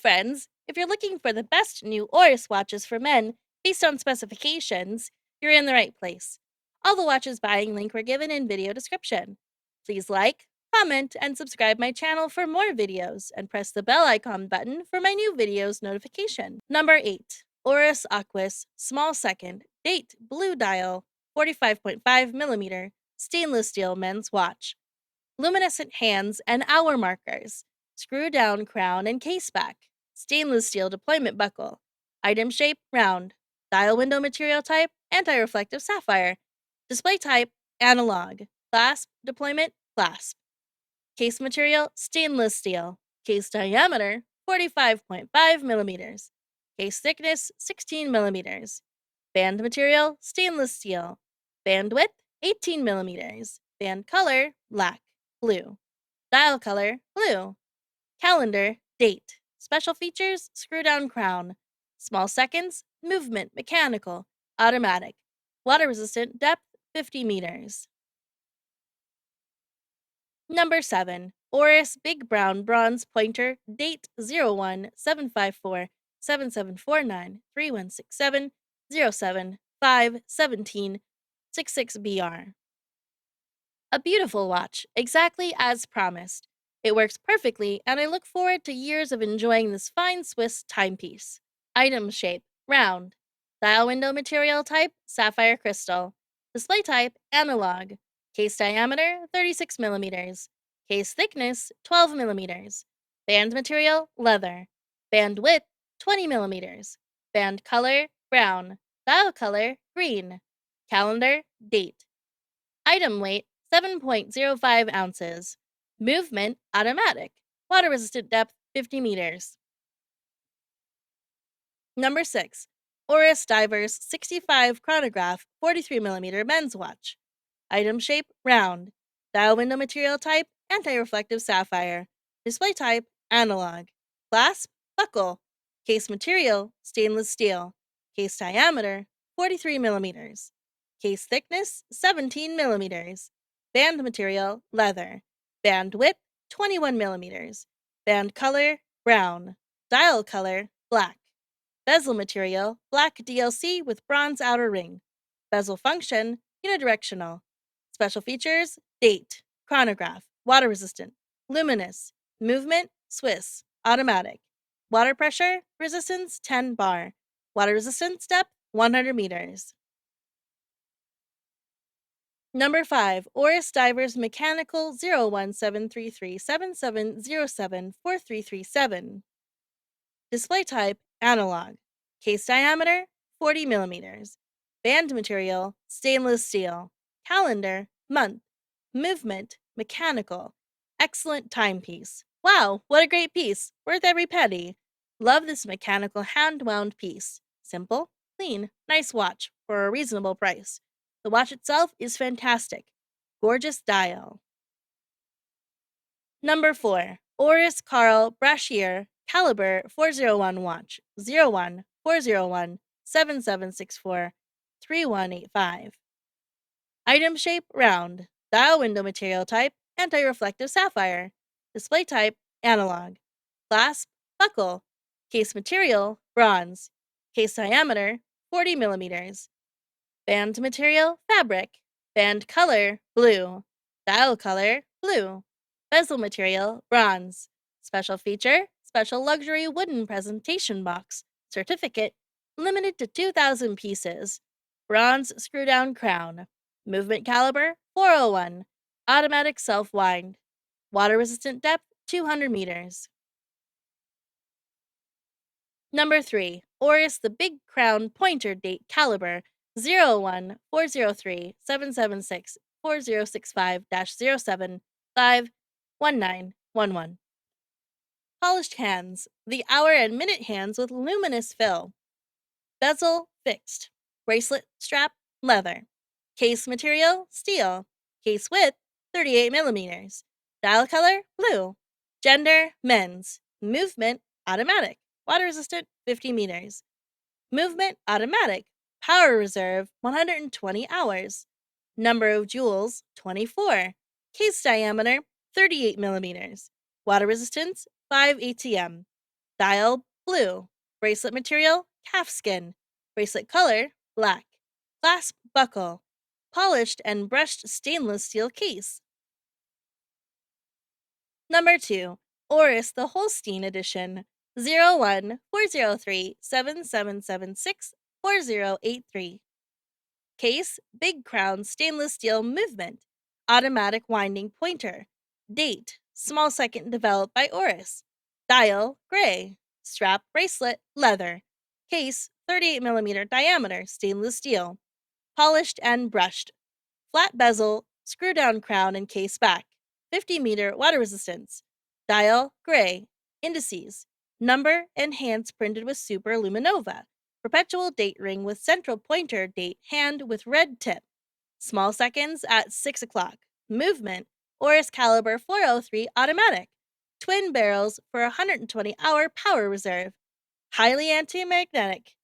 friends! If you're looking for the best new ORIS watches for men based on specifications, you're in the right place. All the watches buying link were given in video description. Please like, comment, and subscribe my channel for more videos, and press the bell icon button for my new videos notification. Number 8. ORIS Aquis Small Second Date Blue Dial 45.5mm Stainless Steel Men's Watch. Luminescent hands and hour markers. Screw down crown and case back. Stainless steel deployment buckle. Item shape round. Dial window material type anti-reflective sapphire. Display type analog. Clasp deployment clasp. Case material stainless steel. Case diameter 45.5mm. Case thickness 16mm. Band material stainless steel. Band width 18mm. Band color black. Blue. Dial color, blue. Calendar, date. Special features, screw down crown. Small seconds, movement, mechanical, automatic. Water resistant, depth, 50 meters. Number 7. ORIS Big Brown Bronze Pointer, date 01-754-7749-3167-07-5-17-66BR. A beautiful watch, exactly as promised. It works perfectly, and I look forward to years of enjoying this fine Swiss timepiece. Item shape, round. Dial window material type, sapphire crystal. Display type, analog. Case diameter, 36mm. Case thickness, 12mm. Band material, leather. Band width, 20mm. Band color, brown. Dial color, green. Calendar, date. Item weight, 7.05 ounces. Movement, automatic. Water resistant depth, 50 meters. Number 6. ORIS Divers 65 Chronograph 43mm men's watch. Item shape, round. Dial window material type, anti-reflective sapphire. Display type, analog. Clasp, buckle. Case material, stainless steel. Case diameter, 43mm. Case thickness, 17mm. Band material, leather. Band width, 21mm. Band color, brown. Dial color, black. Bezel material, black DLC with bronze outer ring. Bezel function, unidirectional. Special features, date, chronograph, water resistant, luminous, movement, Swiss, automatic. Water pressure, resistance, 10 bar. Water resistance depth, 100 meters. Number 5. ORIS Divers Mechanical 0173377074337. Display type, analog. Case diameter, 40mm. Band material, stainless steel. Calendar, month. Movement, mechanical. Excellent timepiece. Wow, what a great piece. Worth every penny. Love this mechanical hand-wound piece. Simple, clean, nice watch for a reasonable price. The watch itself is fantastic. Gorgeous dial. Number 4. ORIS Carl Brashear Calibre 401 watch 01-401-7764-3185. Item shape, round. Dial window material type, anti-reflective sapphire. Display type, analog. Clasp, buckle. Case material, bronze. Case diameter, 40mm. Band material, fabric. Band color, blue. Dial color, blue. Bezel material, bronze. Special feature, special luxury wooden presentation box. Certificate, limited to 2,000 pieces. Bronze screw-down crown. Movement caliber, 401. Automatic self-wind. Water resistant depth, 200 meters. Number 3. ORIS the Big Crown Pointer Date Calibre 01-403-7764-065-07-5-1911. Polished hands. The hour and minute hands with luminous fill. Bezel, fixed. Bracelet strap, leather. Case material, steel. Case width, 38mm. Dial color, blue. Gender, men's. Movement, automatic. Water resistant, 50 meters. Movement, automatic. Power reserve, 120 hours. Number of jewels, 24. Case diameter, 38mm. Water resistance, 5 ATM. Dial, blue. Bracelet material, calfskin. Bracelet color, black. Clasp, buckle. Polished and brushed stainless steel case. Number 2. ORIS the Holstein Edition. 01-403-7776-4083. Case, big crown stainless steel movement. Automatic winding pointer. Date, small second developed by ORIS. Dial, gray. Strap, bracelet, leather. Case, 38mm diameter, stainless steel. Polished and brushed. Flat bezel, screw down crown and case back. 50-meter water resistance. Dial, gray. Indices. Number and hands printed with Super Luminova. Perpetual date ring with central pointer date hand with red tip. Small seconds at 6 o'clock. Movement. ORIS Calibre 403 automatic. Twin barrels for 120-hour power reserve. Highly anti-magnetic.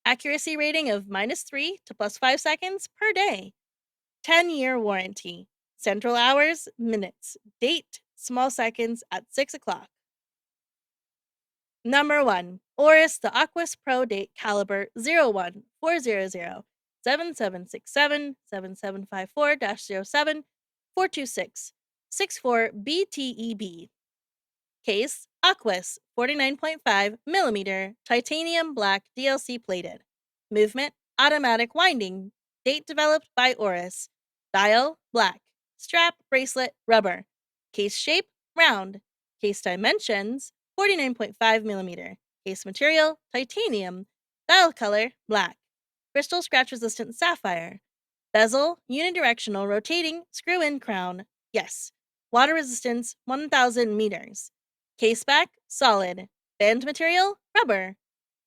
Accuracy rating of -3 to +5 seconds per day. 10-year warranty. Central hours, minutes. Date, small seconds at 6 o'clock. Number 1. ORIS the Aquis Pro Date Calibre 01-400-7767-7754-07 426 64 BTEB. Case, Aquis 49.5mm titanium black DLC plated. Movement, automatic winding. Date developed by ORIS. Dial, black. Strap, bracelet, rubber. Case shape, round. Case dimensions, 49.5mm. Case material, titanium. Dial color, black. Crystal scratch resistant sapphire. Bezel, unidirectional rotating screw-in crown. Yes. Water resistance, 1000 meters. Case back, solid. Band material, rubber.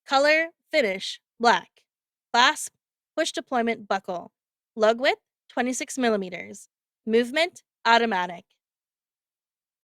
Color, finish, black. Clasp, push deployment buckle. Lug width, 26mm. Movement, automatic.